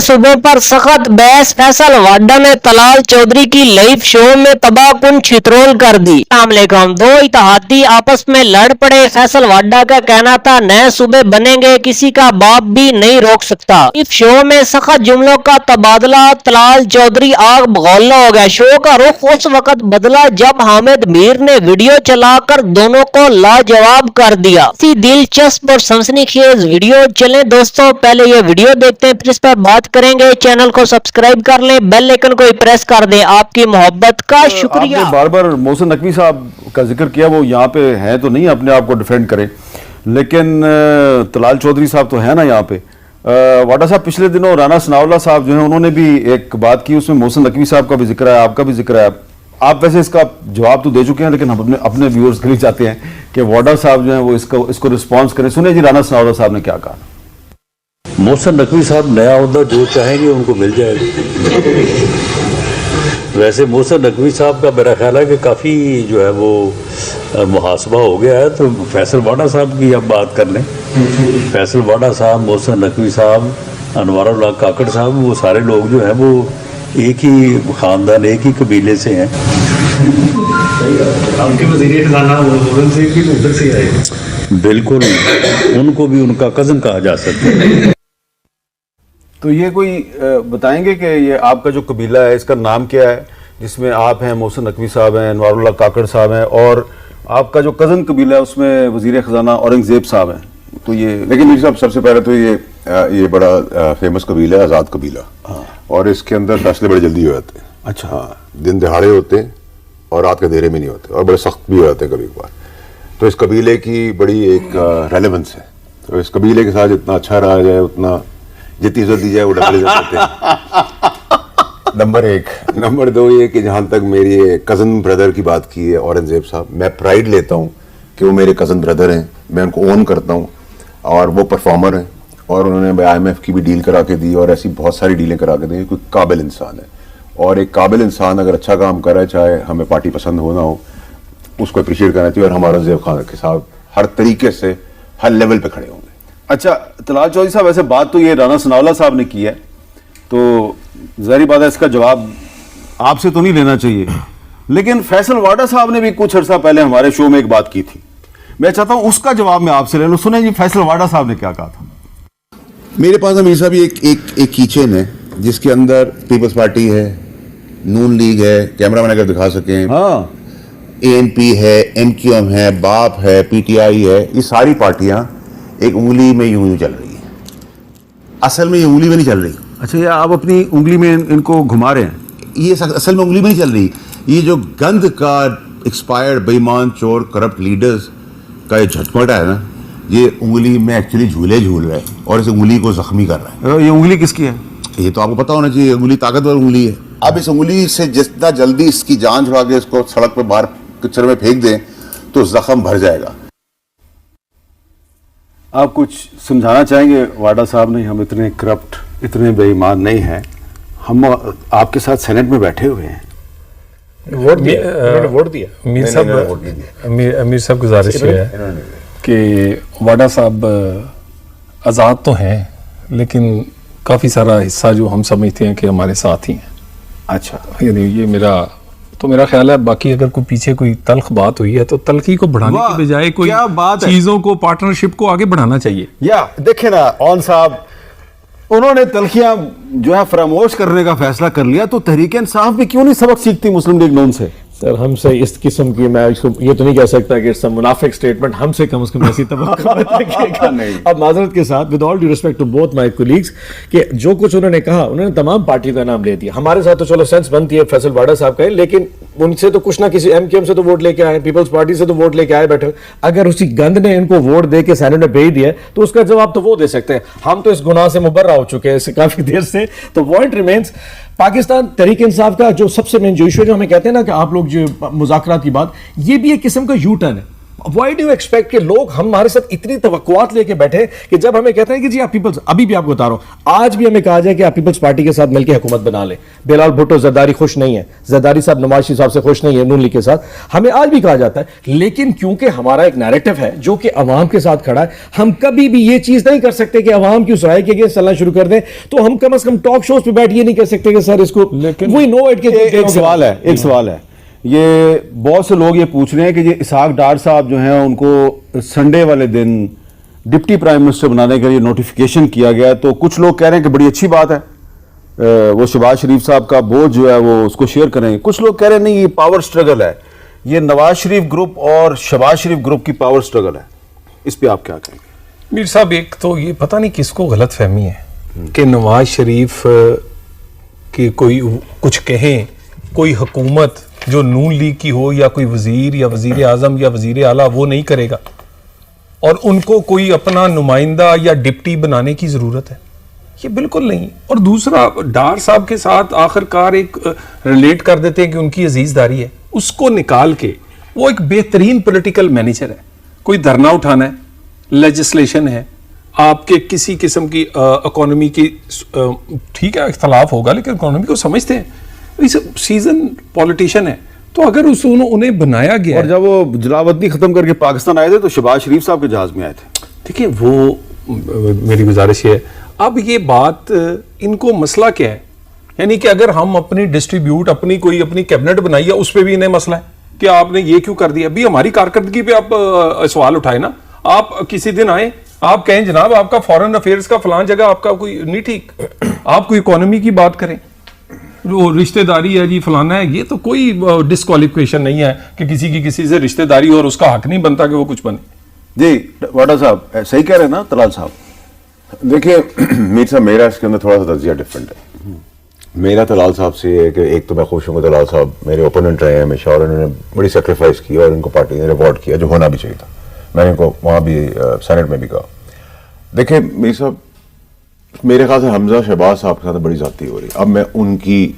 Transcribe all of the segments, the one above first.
صوبوں پر سخت بحث، فیصل واڈا نے طلال چودھری کی لائیو شو میں تباہ کن چھترول کر دی۔ السلام علیکم۔ دو اتحادی آپس میں لڑ پڑے۔ فیصل واڈا کا کہنا تھا نئے صوبے بنیں گے، کسی کا باپ بھی نہیں روک سکتا۔ لائیو شو میں سخت جملوں کا تبادلہ، طلال چودھری آگ بگولا ہو گیا۔ شو کا رخ اس وقت بدلا جب حامد میر نے ویڈیو چلا کر دونوں کو لاجواب کر دیا۔ اسی دلچسپ اور سنسنی خیز ویڈیو چلیں دوستوں، پہلے یہ ویڈیو دیکھتے ہیں پھر اس پر بات کریں گے۔ چینل کو سبسکرائب کر لیں، بیل آئیکن کو پریس کر دیں۔ آپ کی محبت کا شکریہ۔ آپ نے بار بار محسن نقوی صاحب کا ذکر کیا، وہ یہاں پہ ہیں تو نہیں اپنے آپ کو ڈیفینڈ کریں، لیکن طلال چودھری صاحب تو ہیں نا یہاں پہ۔ واڈا صاحب پچھلے دنوں رانا ثناء اللہ صاحب جو ہیں انہوں نے بھی ایک بات کی، اس میں محسن نقوی صاحب کا بھی ذکر ہے، آپ کا بھی ذکر ہے۔ آپ ویسے اس کا جواب تو دے چکے ہیں، لیکن ہم اپنے ویورز کے لیے چاہتے ہیں کہ واڈا صاحب جو ہیں وہ اس کو رسپانس کریں۔ سنیں جی رانا ثناء اللہ صاحب نے کیا کہا۔ محسن نقوی صاحب نیا عہدہ جو چاہیں گے ان کو مل جائے گا۔ ویسے محسن نقوی صاحب کا میرا خیال ہے کہ کافی جو ہے وہ محاسبہ ہو گیا ہے، تو فیصل واڈا صاحب کی اب بات کر لیں۔ فیصل واڈا صاحب، محسن نقوی صاحب، انوار اللہ کاکڑ صاحب، وہ سارے لوگ جو ہیں وہ ایک ہی خاندان، ایک ہی قبیلے سے ہیں۔ آپ کے وزیر خزانہ وہ سے بھی ادھر سے آئے، بالکل ان کو بھی ان کا کزن کہا جا سکتا ہے۔ تو یہ کوئی بتائیں گے کہ یہ آپ کا جو قبیلہ ہے اس کا نام کیا ہے، جس میں آپ ہیں، محسن نقوی صاحب ہیں، انوار اللہ کاکڑ صاحب ہیں، اور آپ کا جو کزن قبیلہ ہے اس میں وزیر خزانہ اورنگزیب صاحب ہیں۔ تو یہ لیکن میر صاحب سب سے پہلے تو یہ بڑا فیمس قبیلہ ہے، آزاد قبیلہ، اور اس کے اندر فیصلے بڑے جلدی ہو جاتے ہیں۔ اچھا، ہاں، دن دہاڑے ہوتے ہیں اور رات کے اندھیرے میں نہیں ہوتے، اور بڑے سخت بھی ہو جاتے ہیں کبھی کبھار۔ تو اس قبیلے کی بڑی ایک ریلیونس ہے، تو اس قبیلے کے ساتھ جتنا اچھا رہا جائے، اتنا جتنی عزت دی جائے وہ ڈبل عزت دیتے ہیں۔ نمبر 1۔ نمبر 2 یہ کہ جہاں تک میری کزن بردر کی بات کی ہے اورنگزیب صاحب، میں پرائڈ لیتا ہوں کہ وہ میرے کزن بردر ہیں، میں ان کو اون کرتا ہوں، اور وہ پرفارمر ہیں، اور انہوں نے IMF کی بھی ڈیل کرا کے دی، اور ایسی بہت ساری ڈیلیں کرا کے دی۔ کوئی قابل انسان ہے، اور ایک قابل انسان اگر اچھا کام کر رہا ہے، چاہے ہمیں پارٹی پسند ہو نہ ہو، اس کو اپریشیٹ کرنا چاہیے، اور ہمارا اورنگزیب خان کے صاحب ہر طریقے سے ہر لیول پہ کھڑے ہوں گے۔ اچھا طلال چودھری صاحب، ویسے بات تو یہ رانا ثناء اللہ صاحب نے کی ہے، تو ظاہری بات ہے اس کا جواب آپ سے تو نہیں لینا چاہیے، لیکن فیصل واڈا صاحب نے بھی کچھ عرصہ پہلے ہمارے شو میں ایک بات کی تھی، میں چاہتا ہوں اس کا جواب میں آپ سے لے لوں۔ سنیں جی فیصل واڈا صاحب نے کیا کہا تھا۔ میرے پاس امیر صاحب ایک کی چین ہے جس کے اندر پیپلز پارٹی ہے، نون لیگ ہے، کیمرہ مین اگر دکھا سکیں، ہاں، ANP ہے، MQM ہے، باپ ہے، PTI ہے، یہ ساری پارٹیاں ایک انگلی میں یوں چل رہی ہیں۔ اصل میں یہ انگلی میں نہیں چل رہی۔ اچھا، یہ آپ اپنی انگلی میں ان کو گھما رہے ہیں؟ یہ اصل میں انگلی میں نہیں چل رہی، یہ جو گند کا ایکسپائرڈ بےمان چور کرپٹ لیڈرز کا یہ جھٹپٹ ہے نا، یہ انگلی میں ایکچولی جھولے جھول رہا ہے اور اس انگلی کو زخمی کر رہا ہے۔ یہ انگلی کس کی ہے؟ یہ تو آپ کو پتا ہونا چاہیے، انگلی طاقتور انگلی ہے۔ اب اس انگلی سے جتنا جلدی اس کی جان چھڑا کے اس کو سڑک پہ باہر کچرے میں پھینک دیں تو زخم بھر جائے گا۔ آپ کچھ سمجھانا چاہیں گے واڈا صاحب نے؟ ہم اتنے کرپٹ، اتنے بے ایمان نہیں ہیں، ہم آپ کے ساتھ سینٹ میں بیٹھے ہوئے ہیں۔ ووٹ دیا امیر صاحب گزارش یہ ہے کہ واڈا صاحب آزاد تو ہیں، لیکن کافی سارا حصہ جو ہم سمجھتے ہیں کہ ہمارے ساتھ ہی ہیں۔ اچھا، یعنی یہ میرا خیال ہے، باقی اگر کوئی پیچھے کوئی تلخ بات ہوئی ہے تو تلخی کو بڑھانے کی بجائے کوئی چیزوں کو، پارٹنرشپ کو آگے بڑھانا چاہیے۔ یا دیکھیں نا اون صاحب، انہوں نے تلخیاں جو ہے فراموش کرنے کا فیصلہ کر لیا، تو تحریک انصاف بھی کیوں نہیں سبق سیکھتی مسلم لیگ نون سے؟ سر ہم سے اس قسم کی، میں یہ تو نہیں کہہ سکتا کہ اٹس منافق سٹیٹمنٹ، ہم سے کم از کم ایسی توقع اب معذرت کے ساتھ with all due respect to both my colleagues کہ جو کچھ انہوں نے کہا، انہوں نے تمام پارٹیوں کا نام لے دیا۔ ہمارے ساتھ تو چلو سینس بنتی ہے فیصل واڈا صاحب کا ہے، لیکن ان سے تو کچھ نہ کسی MQM سے تو ووٹ لے کے آئے، پیپلز پارٹی سے تو ووٹ لے کے آئے بیٹھے۔ اگر اسی گند نے ان کو ووٹ دے کے سینٹ میں بھیج دیا تو اس کا جواب تو وہ دے سکتے ہیں۔ ہم تو اس گناہ سے مبرہ ہو چکے ہیں اس سے کافی دیر سے۔ تو پوائنٹ ریمینز، پاکستان تحریک انصاف کا جو سب سے مین جو ایشو جو ہمیں کہتے ہیں نا کہ آپ لوگ جو مذاکرات کی بات، یہ بھی ایک قسم کا یو ٹرن ہے۔ Why do you expect کہ لوگ ہمارے ساتھ اتنی توقعات لے کے بیٹھے کہ جب ہمیں کہتے ہیں کہ جی آپ پیپلز, ابھی بھی آپ کو بتا رہا ہوں, آج بھی ہمیں کہا جائے کہ آپ پیپلز پارٹی کے ساتھ مل کے حکومت بنا لیں. بلال بھٹو زرداری خوش نہیں ہے, زرداری صاحب نواز شریف صاحب سے خوش نہیں ہے نون لیگ کے ساتھ, ہمیں آج بھی کہا جاتا ہے. لیکن کیونکہ ہمارا ایک نیریٹو ہے جو کہ عوام کے ساتھ کھڑا ہے, ہم کبھی بھی یہ چیز نہیں کر سکتے کہ عوام کی اس رائے کے اگینسٹ چلنا شروع کر دیں. تو ہم کم از کم ٹاک شوز پہ بیٹھ یہ نہیں کہہ سکتے کہ سر اس کو وی نو اٹ. ایک سوال ہے, یہ بہت سے لوگ یہ پوچھ رہے ہیں کہ یہ اسحاق ڈار صاحب جو ہیں ان کو سنڈے والے دن ڈپٹی پرائم منسٹر بنانے کے لیے نوٹیفیکیشن کیا گیا, تو کچھ لوگ کہہ رہے ہیں کہ بڑی اچھی بات ہے, وہ شہباز شریف صاحب کا بوجھ جو ہے وہ اس کو شیئر کریں. کچھ لوگ کہہ رہے ہیں نہیں, یہ پاور سٹرگل ہے, یہ نواز شریف گروپ اور شہباز شریف گروپ کی پاور سٹرگل ہے. اس پہ آپ کیا کہیں گے؟ میر صاحب, ایک تو یہ پتہ نہیں کس کو غلط فہمی ہے کہ نواز شریف کی کوئی کچھ کہیں, کوئی حکومت جو نون لیگ کی ہو یا کوئی وزیر یا وزیر اعظم یا وزیر اعلیٰ وہ نہیں کرے گا, اور ان کو کوئی اپنا نمائندہ یا ڈپٹی بنانے کی ضرورت ہے. یہ بالکل نہیں. اور دوسرا, ڈار صاحب کے ساتھ آخر کار ایک ریلیٹ کر دیتے ہیں کہ ان کی عزیزداری ہے, اس کو نکال کے وہ ایک بہترین پولیٹیکل مینیجر ہے. کوئی دھرنا اٹھانا ہے, لیجسلیشن ہے, آپ کے کسی قسم کی اکانومی کی, ٹھیک ہے اختلاف ہوگا لیکن اکانومی کو سمجھتے ہیں, سیزن پولیٹیشین ہے. تو اگر انہیں بنایا گیا, اور جب وہ جلاوطنی ختم کر کے پاکستان آئے تھے تو شہباز شریف صاحب کے جہاز میں آئے تھے. دیکھیں وہ میری گزارش ہے, اب یہ بات ان کو مسئلہ کیا ہے, یعنی کہ اگر ہم اپنی ڈسٹریبیوٹ اپنی کیبنٹ بنائی ہے اس پہ بھی انہیں مسئلہ ہے کہ آپ نے یہ کیوں کر دیا. بھی ہماری کارکردگی پہ آپ سوال اٹھائے نا. آپ کسی دن آئیں, آپ کہیں جناب آپ کا فورن افیئرز کا فلان جگہ آپ کا کوئی نہیں ٹھیک, آپ کوئی اکانومی کی بات کریں, وہ رشتہ داری ہے جی فلانا ہے, یہ تو کوئی ڈسکوالیفیکیشن نہیں ہے کہ کسی سے رشتہ داری اور اس کا حق نہیں بنتا کہ وہ کچھ بنے. جی واڈا صاحب صحیح کہہ رہے ہیں نا طلال صاحب؟ دیکھیں میر صاحب, میرا اس کے اندر تھوڑا سا تجزیہ ڈفرینٹ ہے. میرا طلال صاحب سے یہ ہے کہ ایک تو میں خوش ہوں کہ طلال صاحب میرے اوپوننٹ رہے ہیں ہمیشہ, اور انہوں نے بڑی سیکریفائس کی اور ان کو پارٹی نے ریوارڈ کیا جو ہونا بھی چاہیے تھا. میں نے ان کو وہاں بھی سینٹ میں بھی کہا. دیکھیں میر صاحب, میرے خیال سے حمزہ شہباز صاحب کے ساتھ بڑی ذاتی ہو رہی ہے. اب میں ان کی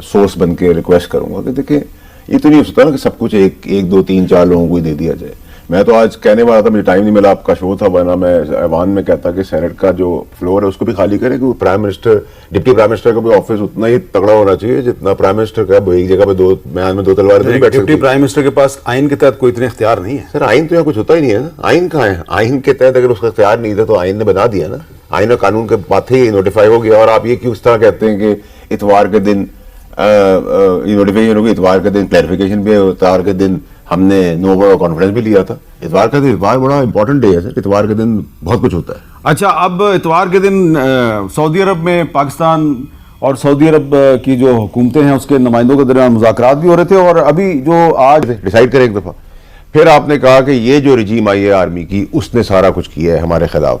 سورس بن کے ریکویسٹ کروں گا کہ دیکھیں یہ تو نہیں ہو سکتا نا کہ سب کچھ ایک دو تین چار لوگوں کو ہی دے دیا جائے. میں تو آج کہنے والا تھا, مجھے ٹائم نہیں ملا, آپ کا شو تھا, ورنہ میں ایوان میں کہتا کہ سینٹ کا جو فلور ہے اس کو بھی خالی کرے, کہ prime minister deputy prime minister کا بھی آفس اتنا ہی تگڑا ہونا چاہیے جتنا پرائم منسٹر کا. ایک جگہ پہ دو میان میں دو تلواریں نہیں بیٹھ سکتی. ڈپٹی پرائم منسٹر کے پاس آئین کے تحت کوئی اتنے اختیار نہیں ہے. سر آئین تو یہاں کچھ ہوتا ہی نہیں ہے نا. آئین کہاں ہے؟ آئین کے تحت اگر اس کا اختیار نہیں تھا تو آئین نے بنا دیا نا. آئین اور قانون کے بات ہی نوٹیفائی ہو گیا. اور آپ یہ کیوں اس طرح کہتے ہیں کہ اتوار کے دن نوٹیفیکیشن ہوگی, اتوار کے دن کلیریفیکیشن بھی ہے, اتوار کے دن ہم نے نو بڑا کانفرنس بھی لیا تھا. اتوار کا دن, اتوار بڑا امپورٹنٹ ڈے ہے سر, اتوار کے دن بہت کچھ ہوتا ہے. اچھا, اب اتوار کے دن سعودی عرب میں پاکستان اور سعودی عرب کی جو حکومتیں ہیں اس کے نمائندوں کے درمیان مذاکرات بھی ہو رہے تھے, اور ابھی جو آج ڈیسائیڈ کریں ایک دفعہ. پھر آپ نے کہا کہ یہ جو رجیم آئی ہے آرمی کی اس نے سارا کچھ کیا ہے ہمارے خلاف.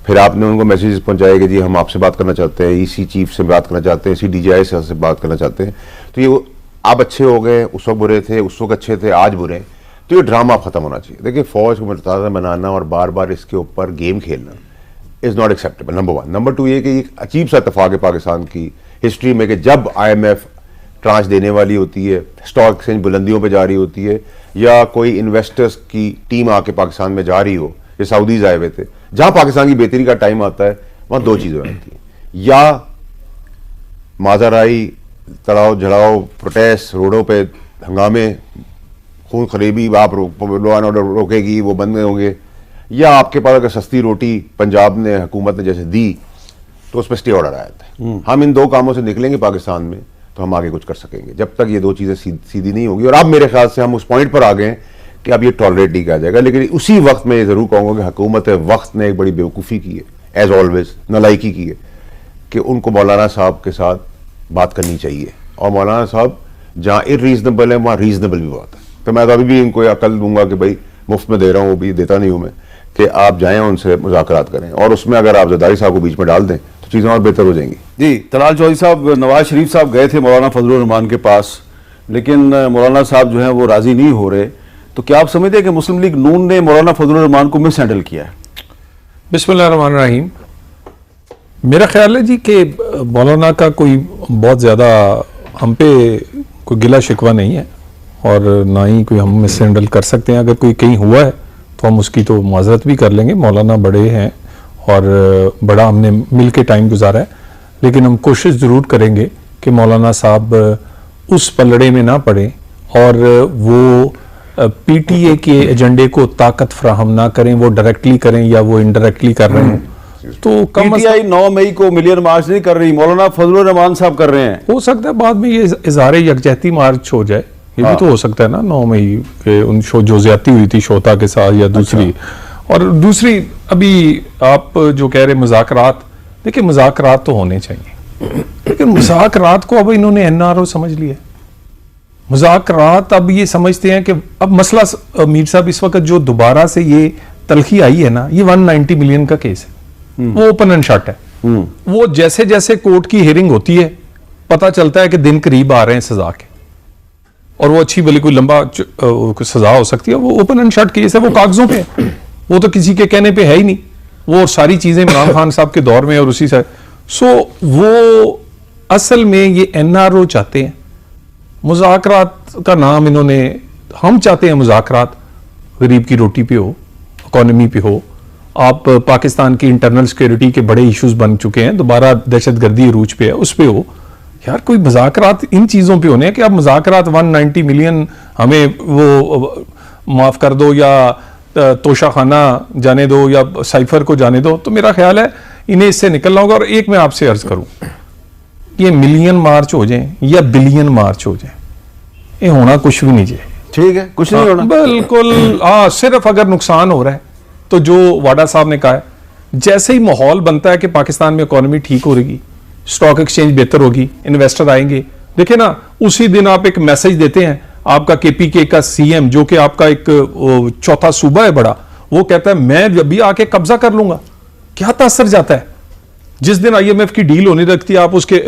پھر آپ نے ان کو میسیجز پہنچائے کہ جی ہم آپ سے بات کرنا چاہتے ہیں, ای سی چیف سے بات کرنا چاہتے ہیں, سی ڈی جی آئی سے بات کرنا چاہتے ہیں. تو یہ آپ اچھے ہو گئے, اس وقت برے تھے, اس وقت اچھے تھے, آج برے. تو یہ ڈرامہ ختم ہونا چاہیے. دیکھیں فوج کو متنازع بنانا اور بار بار اس کے اوپر گیم کھیلنا is not acceptable, number one. Number two یہ کہ ایک عجیب سا اتفاق ہے پاکستان کی ہسٹری میں کہ جب آئی ایم ایف ٹرانچ دینے والی ہوتی ہے, اسٹاک ایکسچینج بلندیوں پہ جا رہی ہوتی ہے, یا کوئی انویسٹرز کی ٹیم آ کے پاکستان میں جا رہی ہو, یہ سعودیز آئے ہوئے تھے, جہاں پاکستان کی بہتری کا ٹائم آتا ہے وہاں دو چیزیں ہوتی ہیں, یا ماجرائی, تڑاؤ جھڑاؤ, پروٹیسٹ, روڈوں پہ ہنگامے, خون خریبی, آپ لا اینڈ آرڈر روکے گی وہ بند ہوں گے, یا آپ کے پاس اگر سستی روٹی پنجاب نے حکومت نے جیسے دی تو اس پہ اسٹے آرڈر آیا تھا. ہم ان دو کاموں سے نکلیں گے پاکستان میں تو ہم آگے کچھ کر سکیں گے. جب تک یہ دو چیزیں سیدھی نہیں ہوگی, اور اب میرے خیال سے ہم اس پوائنٹ پر آ گئے ہیں کہ اب یہ ٹالریٹ نہیں کیا جائے گا. لیکن اسی وقت میں یہ ضرور کہوں گا کہ حکومت وقت نے ایک بڑی بیوقوفی کی ہے, ایز آلویز نالائکی کی ہے, کہ ان کو مولانا صاحب کے ساتھ بات کرنی چاہیے, اور مولانا صاحب جہاں ارریزنیبل ہے وہاں ریزنیبل بھی بات ہے. تو میں تو ابھی بھی ان کو عقل دوں گا کہ بھائی مفت میں دے رہا ہوں, وہ بھی دیتا نہیں ہوں میں, کہ آپ جائیں ان سے مذاکرات کریں, اور اس میں اگر آپ زرداری صاحب کو بیچ میں ڈال دیں تو چیزیں اور بہتر ہو جائیں گی. جی طلال چودھری صاحب, نواز شریف صاحب گئے تھے مولانا فضل الرحمان کے پاس, لیکن مولانا صاحب جو ہیں وہ راضی نہیں ہو رہے, تو کیا آپ سمجھتے ہیں کہ مسلم لیگ نون نے مولانا فضل الرحمان کو مس ہینڈل کیا ہے؟ بسم اللہ الرحمن الرحیم. میرا خیال ہے جی کہ مولانا کا کوئی بہت زیادہ ہم پہ کوئی گلہ شکوہ نہیں ہے. اور نہ ہی کوئی ہم مس ہینڈل کر سکتے ہیں. اگر کوئی کہیں ہوا ہے تو ہم اس کی تو معذرت بھی کر لیں گے. مولانا بڑے ہیں اور بڑا ہم نے مل کے ٹائم گزارا ہے, لیکن ہم کوشش ضرور کریں گے کہ مولانا صاحب اس پلڑے میں نہ پڑیں اور وہ پی ٹی اے کے ایجنڈے کو طاقت فراہم نہ کریں, وہ ڈائریکٹلی کریں یا وہ انڈائریکٹلی کر رہے ہیں. تو پی ٹی آئی 9 مئی کو ملین مارچ نہیں کر رہی, مولانا فضل الرحمان صاحب کر رہے ہیں. ہو سکتا ہے بعد میں یہ اظہار یکجہتی مارچ ہو جائے, یہ بھی تو ہو سکتا ہے نا 9 مئی کے ان جو زیادتی ہوئی تھی شوتا کے ساتھ یا دوسری. اور دوسری ابھی آپ جو کہہ رہے مذاکرات, دیکھیں مذاکرات تو ہونے چاہیے, لیکن مذاکرات کو اب انہوں نے این آر او سمجھ لیا. مذاکرات اب یہ سمجھتے ہیں کہ اب مسئلہ میر صاحب اس وقت جو دوبارہ سے یہ تلخی آئی ہے نا, یہ 190 ملین کا کیس ہے, وہ اوپن اینڈ شٹ ہے. وہ جیسے جیسے کورٹ کی ہیئرنگ ہوتی ہے پتا چلتا ہے کہ دن قریب آ رہے ہیں سزا کے, اور وہ اچھی بلی کوئی لمبا سزا ہو سکتی ہے. وہ اوپن اینڈ شٹ کیس ہے, وہ کاغذوں پہ, وہ تو کسی کے کہنے پہ ہے ہی نہیں. وہ ساری چیزیں عمران خان صاحب کے دور میں اور اسی سے. سو وہ اصل میں یہ این آر او چاہتے ہیں, مذاکرات کا نام انہوں نے, ہم چاہتے ہیں مذاکرات غریب کی روٹی پہ ہو, اکانومی پہ ہو. آپ پاکستان کی انٹرنل سیکیورٹی کے بڑے ایشوز بن چکے ہیں, دوبارہ دہشت گردی عروج پہ ہے, اس پہ ہو. یار کوئی مذاکرات ان چیزوں پہ ہونے ہیں کہ آپ مذاکرات 190 ملین ہمیں وہ معاف کر دو یا توشہ خانہ جانے دو یا سائفر کو جانے دو. تو میرا خیال ہے انہیں اس سے نکلنا ہوگا. اور ایک میں آپ سے عرض کروں, یہ ملین مارچ ہو جائیں یا بلین مارچ ہو جائیں, یہ ہونا کچھ بھی نہیں چاہیے. ٹھیک ہے, کچھ نہیں ہونا بالکل. صرف اگر نقصان ہو رہا ہے تو جو واڈا صاحب نے کہا ہے, جیسے ہی ماحول بنتا ہے کہ پاکستان میں اکانومی ٹھیک ہو رہی گی, اسٹاک ایکسچینج بہتر ہوگی, انویسٹر آئیں گے. دیکھیں نا, اسی دن آپ ایک میسج دیتے ہیں, آپ کا کے پی کے کا سی ایم جو کہ آپ کا ایک چوتھا صوبہ ہے بڑا, وہ کہتا ہے میں ابھی آ کے قبضہ کر لوں گا. کیا تاثر جاتا ہے؟ جس دن آئی ایم ایف کی ڈیل ہونی رکھتی ہے آپ اس کے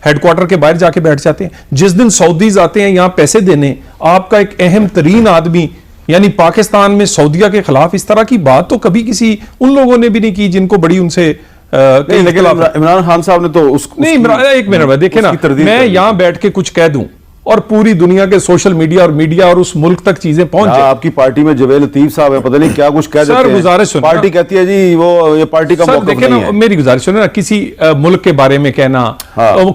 ہیڈ کوارٹر کے باہر جا کے بیٹھ جاتے ہیں. جس دن سعودیز آتے ہیں یہاں پیسے دینے, آپ کا ایک اہم ترین آدمی یعنی پاکستان میں سعودیہ کے خلاف اس طرح کی بات تو کبھی کسی ان لوگوں نے بھی نہیں کی جن کو بڑی ان سے لیکن عمران خان صاحب نے تو نہیں. ایک منٹ دیکھیں نا, میں یہاں بیٹھ کے کچھ کہہ دوں اور پوری دنیا کے سوشل میڈیا اور میڈیا اور اس ملک تک چیزیں پہنچ جائیں. آپ کی پارٹی میں جویل لطیف صاحب ہے, پتہ نہیں کیا کچھ کہہ دیتے ہیں. سر گزارش سنیں, پارٹی کہتی ہے جی وہ یہ پارٹی کا موقف نہیں ہے. میری گزارش سنیں نا, کسی ملک کے بارے میں کہنا,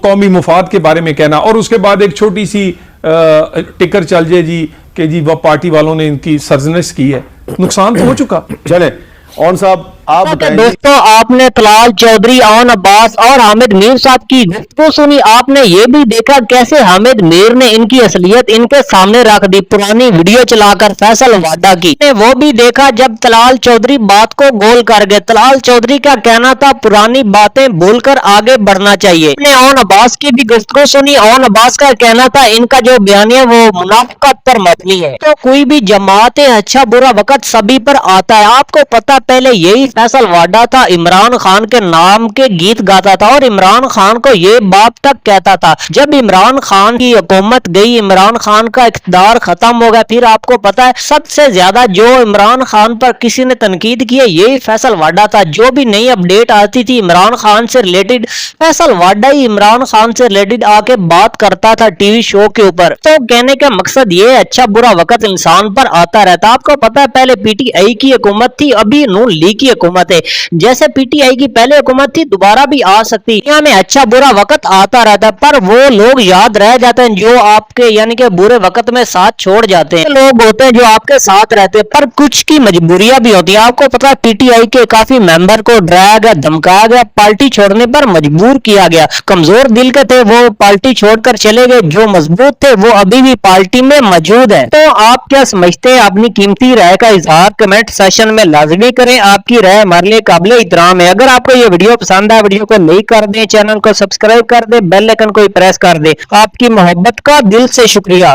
قومی مفاد کے بارے میں کہنا, اور اس کے بعد ایک چھوٹی سی ٹکر چل جائے جی کہ جی وہ پارٹی والوں نے ان کی سرزنش کی ہے, نقصان تو ہو چکا. چلے اون صاحب آپ بتائیں. دوستوں آپ نے طلال چودھری, اون عباس اور حامد میر صاحب کی گفتگو سنی. آپ نے یہ بھی دیکھا کیسے حامد میر نے ان کی اصلیت ان کے سامنے رکھ دی, پرانی ویڈیو چلا کر فیصل واڈا کی. وہ بھی دیکھا جب طلال چودھری بات کو گول کر گئے. طلال چودھری کا کہنا تھا پرانی باتیں بھول کر آگے بڑھنا چاہیے. نے اون عباس کی بھی گفتگو سنی. اون عباس کا کہنا تھا ان کا جو بیانیہ وہ منافقت پر مبنی ہے. تو کوئی بھی جماعت اچھا برا وقت سبھی پر آتا ہے. آپ کو پتا پہلے یہی فیصل واڈا تھا, عمران خان کے نام کے گیت گاتا تھا اور عمران خان کو یہ بات تک کہتا تھا. جب عمران خان کی حکومت گئی, عمران خان کا اقتدار ختم ہو گیا, پھر آپ کو پتا ہے سب سے زیادہ جو عمران خان پر کسی نے تنقید کی ہے یہی فیصل واڈا تھا. جو بھی نئی اپڈیٹ آتی تھی عمران خان سے ریلیٹڈ, فیصل واڈا ہی عمران خان سے ریلیٹڈ آ کے بات کرتا تھا ٹی وی شو کے اوپر. تو کہنے کا مقصد یہ اچھا برا وقت انسان پر آتا رہتا. آپ کو پتا ہے پہلے پی ٹی آئی کی حکومت تھی, ابھی نون لیگ کی حکومت ہے. جیسے پی ٹی آئی کی پہلے حکومت تھی دوبارہ بھی آ سکتی. یہاں میں اچھا برا وقت آتا رہتا ہے, پر وہ لوگ یاد رہ جاتے ہیں جو آپ کے یعنی کہ برے وقت میں ساتھ چھوڑ جاتے ہیں. لوگ ہوتے ہیں جو آپ کے ساتھ رہتے ہیں, پر کچھ کی مجبوریاں بھی ہوتی ہیں. آپ کو پتا پی ٹی آئی کے کافی ممبر کو ڈرایا گیا, دھمکایا گیا, پارٹی چھوڑنے پر مجبور کیا گیا. کمزور دل کے تھے وہ پارٹی چھوڑ کر چلے گئے, جو مضبوط تھے وہ ابھی بھی پارٹی میں موجود ہیں. تو آپ کیا سمجھتے ہیں؟ اپنی قیمتی رائے کا اظہار کمنٹ سیشن میں لازمی کریں. آپ کی رائے ہمارے لیے قابل احترام ہے. اگر آپ کو یہ ویڈیو پسند ہے ویڈیو کو لائک کر دیں, چینل کو سبسکرائب کر دیں, بیل آئیکن کو پریس کر دیں. آپ کی محبت کا دل سے شکریہ.